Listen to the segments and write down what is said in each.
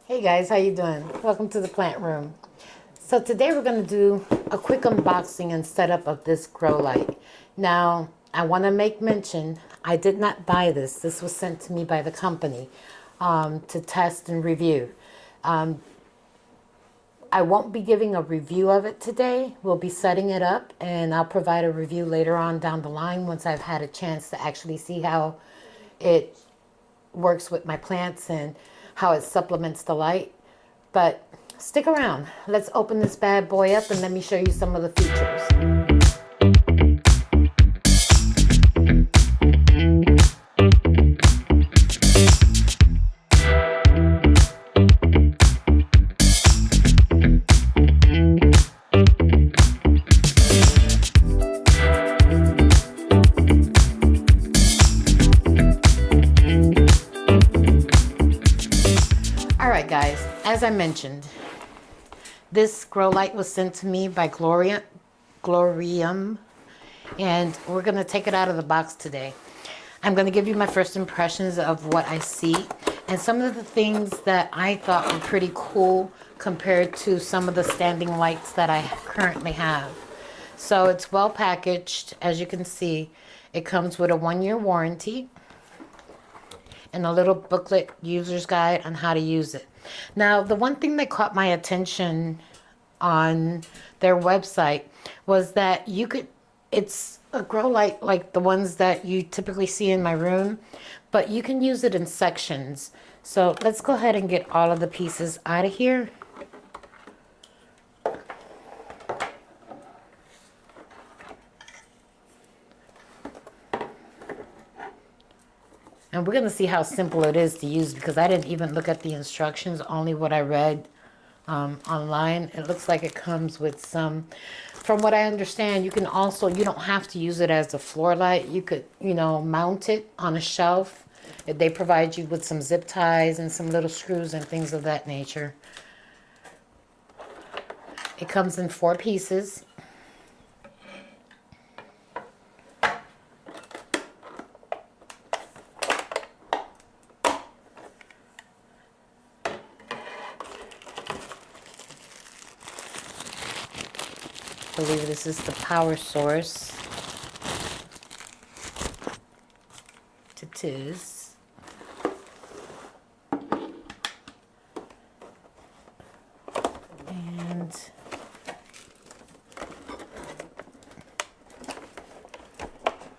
Hey guys, how you doing? Welcome to the plant room. So today we're going to do a quick unboxing and setup of this grow light. Now, I want to make mention, I did not buy this. This was sent to me by the company to test and review. I won't be giving a review of it today. We'll be setting it up and I'll provide a review later on down the line once I've had a chance to actually see how it works with my plants and how it supplements the light. But stick around. Let's open this bad boy up and let me show you some of the features. Alright guys, as I mentioned, this grow light was sent to me by Glowrium, and we're going to take it out of the box today. I'm going to give you my first impressions of what I see and some of the things that I thought were pretty cool compared to some of the standing lights that I currently have. So it's well packaged. As you can see, it comes with a 1-year warranty and a little booklet user's guide on how to use it. Now, the one thing that caught my attention on their website was that it's a grow light like the ones that you typically see in my room, but you can use it in sections. So let's go ahead and get all of the pieces out of here. And we're going to see how simple it is to use because I didn't even look at the instructions, only what I read online. It looks like it comes with some, from what I understand, you don't have to use it as a floor light. You could, mount it on a shelf. They provide you with some zip ties and some little screws and things of that nature. It comes in 4 pieces. I believe this is the power source. It is. And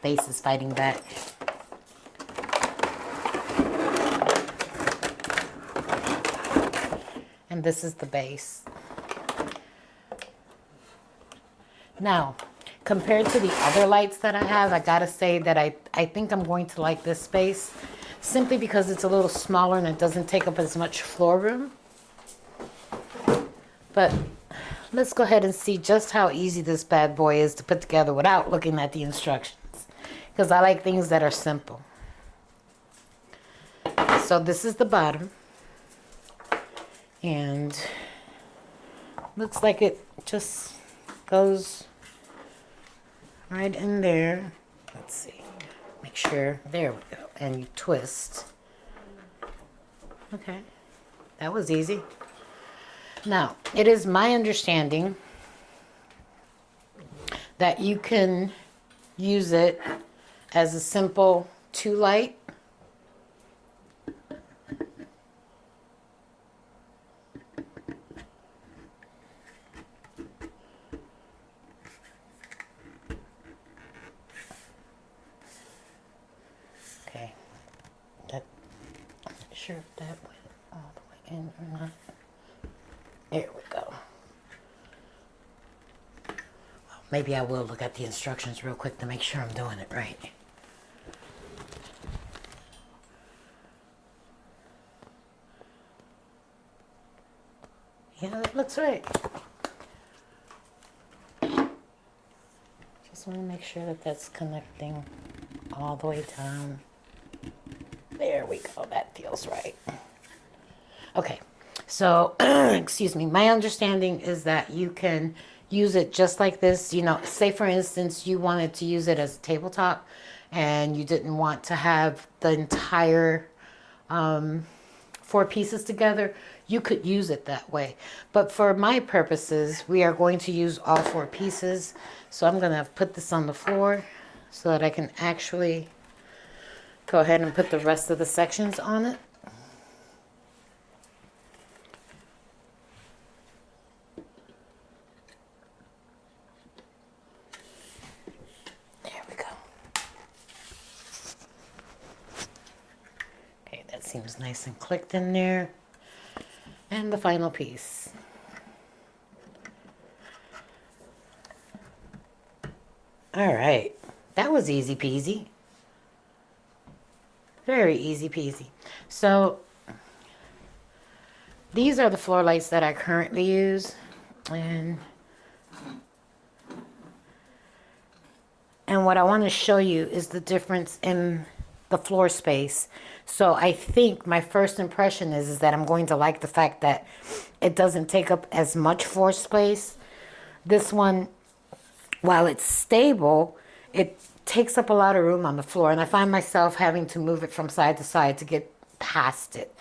base is fighting back. And this is the base. Now, compared to the other lights that I have, I gotta say that I think I'm going to like this space simply because it's a little smaller and it doesn't take up as much floor room. But let's go ahead and see just how easy this bad boy is to put together without looking at the instructions, because I like things that are simple. So this is the bottom, and looks like it just goes right in there. Let's see, make sure, there we go, and you twist. Okay, that was easy. Now, it is my understanding that you can use it as a simple 2 light. Okay, I'm not sure if that went all the way in or not. There we go. Well, maybe I will look at the instructions real quick to make sure I'm doing it right. Yeah, that looks right. Just want to make sure that that's connecting all the way down. There we go. That feels right. Okay. So, excuse me, my understanding is that you can use it just like this. Say for instance, you wanted to use it as a tabletop and you didn't want to have the entire 4 pieces together, you could use it that way. But for my purposes, we are going to use all 4 pieces. So I'm going to put this on the floor so that I can actually go ahead and put the rest of the sections on it. There we go. Okay, that seems nice and clicked in there. And the final piece. All right, that was easy peasy. Very easy peasy. So these are the floor lights that I currently use. And what I want to show you is the difference in the floor space. So I think my first impression is that I'm going to like the fact that it doesn't take up as much floor space. This one, while it's stable, it takes up a lot of room on the floor, and I find myself having to move it from side to side to get past it.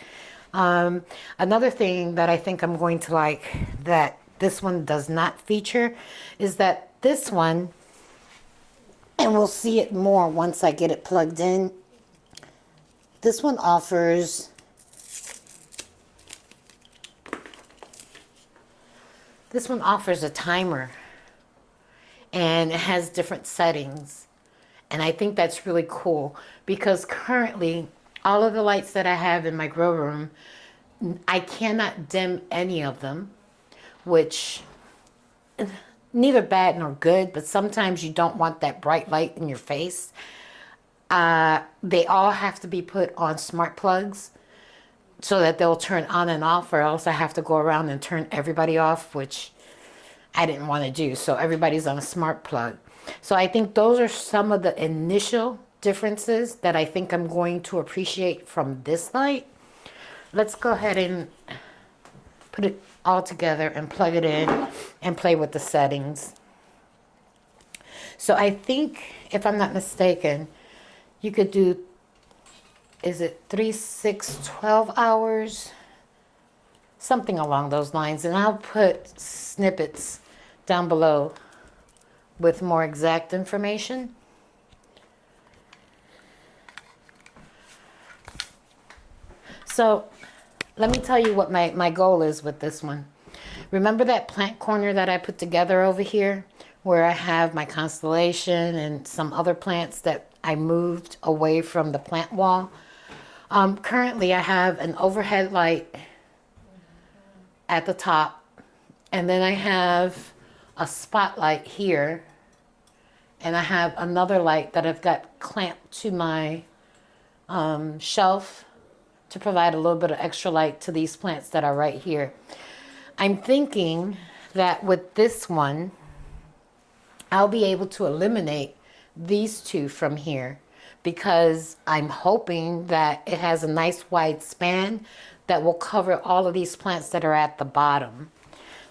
Another thing that I think I'm going to like that this one does not feature is that this one, and we'll see it more once I get it plugged in, this one offers a timer, and it has different settings. And I think that's really cool because currently all of the lights that I have in my grow room, I cannot dim any of them, which neither bad nor good, but sometimes you don't want that bright light in your face. They all have to be put on smart plugs so that they'll turn on and off, or else I have to go around and turn everybody off, which I didn't want to do. So everybody's on a smart plug. So I think those are some of the initial differences that I think I'm going to appreciate from this light. Let's go ahead and put it all together and plug it in and play with the settings. So I think, if I'm not mistaken, you could do, is it 3, 6, 12 hours? Something along those lines. And I'll put snippets down below with more exact information. So let me tell you what my goal is with this one. Remember that plant corner that I put together over here where I have my constellation and some other plants that I moved away from the plant wall? Currently I have an overhead light at the top, and then I have a spotlight here, and I have another light that I've got clamped to my shelf to provide a little bit of extra light to these plants that are right here. I'm thinking that with this one, I'll be able to eliminate these two from here because I'm hoping that it has a nice wide span that will cover all of these plants that are at the bottom.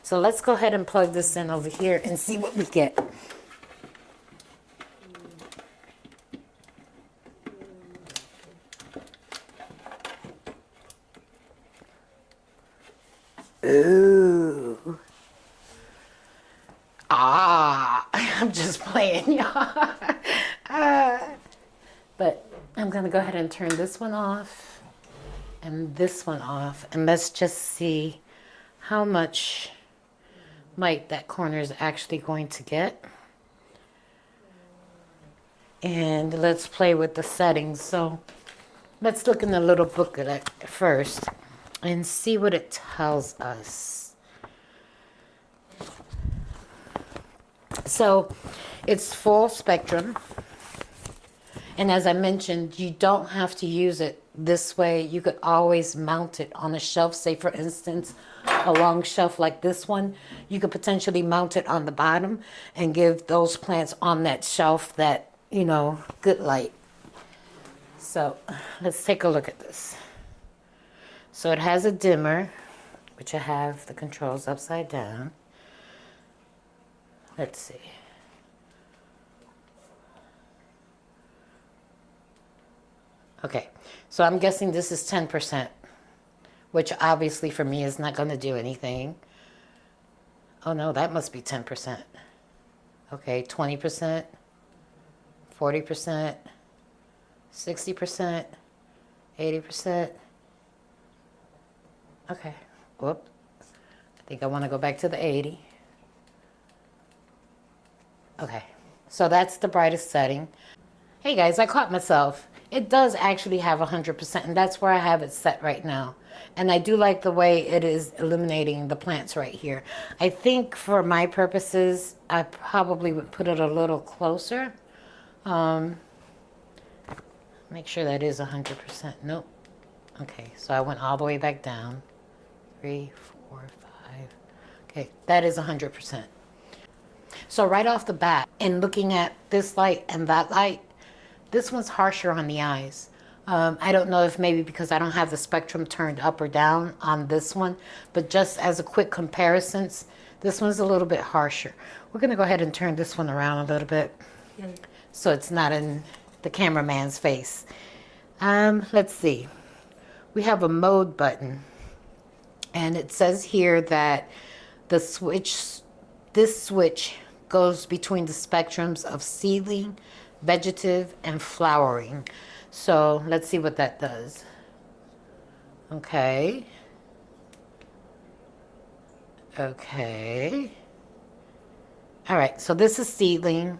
So let's go ahead and plug this in over here and see what we get. Ooh. I'm just playing, y'all. But I'm going to go ahead and turn this one off and this one off. And let's just see how much light that corner is actually going to get. And let's play with the settings. So let's look in the little booklet first and see what it tells us. So it's full spectrum. And as I mentioned, you don't have to use it this way. You could always mount it on a shelf. Say, for instance, a long shelf like this one. You could potentially mount it on the bottom and give those plants on that shelf that, you know, good light. So let's take a look at this. So it has a dimmer, which I have the controls upside down. Let's see. Okay, so I'm guessing this is 10%. which obviously for me is not going to do anything. Oh no, that must be 10%. Okay, 20%, 40%, 60%, 80%. Okay, whoop. I think I want to go back to the 80. Okay, so that's the brightest setting. Hey guys, I caught myself. It does actually have 100%, and that's where I have it set right now. And I do like the way it is illuminating the plants right here. I think for my purposes, I probably would put it a little closer. Make sure that is 100%. Nope. Okay, so I went all the way back down. 3, 4, 5. Okay, that is 100%. So right off the bat, in looking at this light and that light, this one's harsher on the eyes. I don't know if maybe because I don't have the spectrum turned up or down on this one, but just as a quick comparison, this one's a little bit harsher. We're going to go ahead and turn this one around a little bit so it's not in the cameraman's face. Let's see. We have a mode button, and it says here that this switch goes between the spectrums of seedling, vegetative, and flowering. So let's see what that does. Okay. Okay. All right, so this is seedling.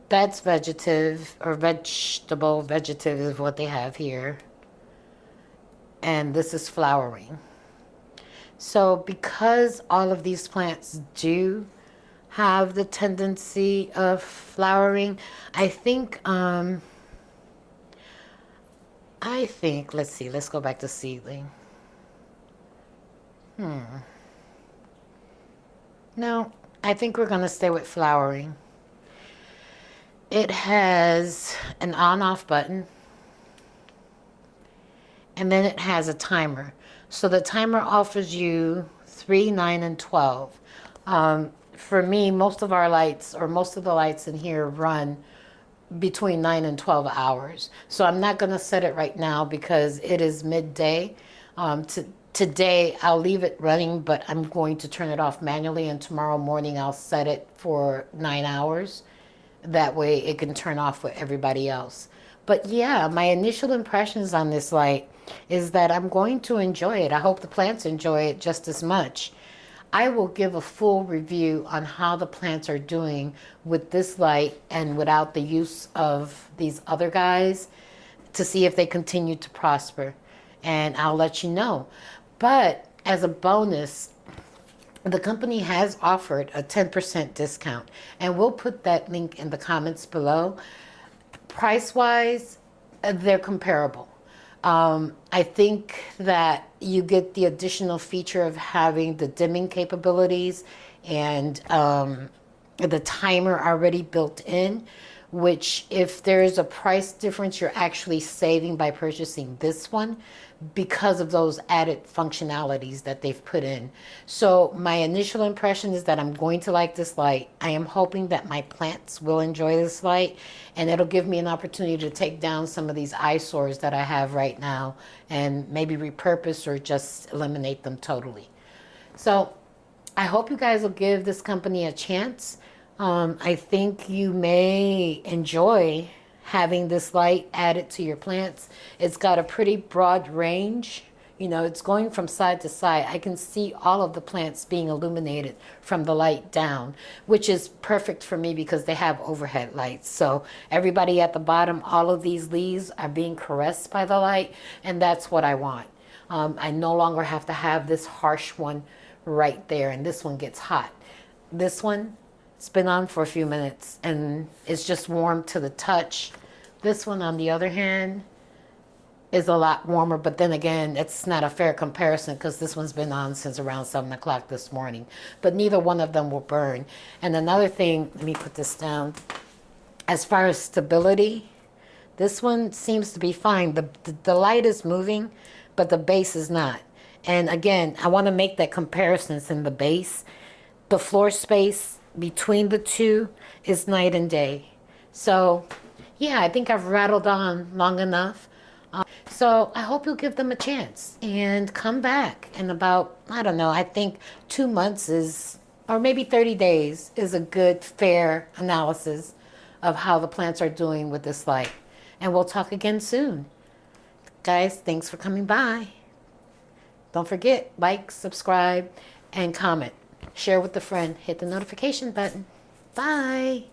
That's vegetative, or vegetable. Vegetative is what they have here. And this is flowering. So because all of these plants do have the tendency of flowering, I think, let's see, let's go back to seedling. No, I think we're going to stay with flowering. It has an on-off button, and then it has a timer. So the timer offers you 3, 9, and 12. For me, most of our lights, or most of the lights in here, run between 9 and 12 hours. So I'm not going to set it right now because it is midday. Today I'll leave it running, but I'm going to turn it off manually, and tomorrow morning I'll set it for 9 hours. That way it can turn off with everybody else. But yeah, my initial impressions on this light is that I'm going to enjoy it. I hope the plants enjoy it just as much. I will give a full review on how the plants are doing with this light and without the use of these other guys to see if they continue to prosper. And I'll let you know. But as a bonus, the company has offered a 10% discount, and we'll put that link in the comments below. Price-wise, they're comparable. I think that you get the additional feature of having the dimming capabilities and the timer already built in, which if there's a price difference, you're actually saving by purchasing this one because of those added functionalities that they've put in. So my initial impression is that I'm going to like this light. I am hoping that my plants will enjoy this light, and it'll give me an opportunity to take down some of these eyesores that I have right now and maybe repurpose or just eliminate them totally. So I hope you guys will give this company a chance. I think you may enjoy having this light added to your plants. It's got a pretty broad range. You know, it's going from side to side. I can see all of the plants being illuminated from the light down, which is perfect for me because they have overhead lights. So everybody at the bottom, all of these leaves are being caressed by the light, and that's what I want. I no longer have to have this harsh one right there, and this one gets hot. This one, it's been on for a few minutes and it's just warm to the touch. This one, on the other hand, is a lot warmer, but then again, it's not a fair comparison because this one's been on since around 7 o'clock this morning. But neither one of them will burn. And another thing, let me put this down. As far as stability, this one seems to be fine. The light is moving, but the base is not. And again, I want to make that comparison in the base. The floor space between the two is night and day. So yeah, I think I've rattled on long enough. So I hope you'll give them a chance and come back in about, I don't know, I think 2 months is, or maybe 30 days is a good, fair analysis of how the plants are doing with this light. And we'll talk again soon. Guys, thanks for coming by. Don't forget, like, subscribe, and comment. Share with a friend. Hit the notification button. Bye.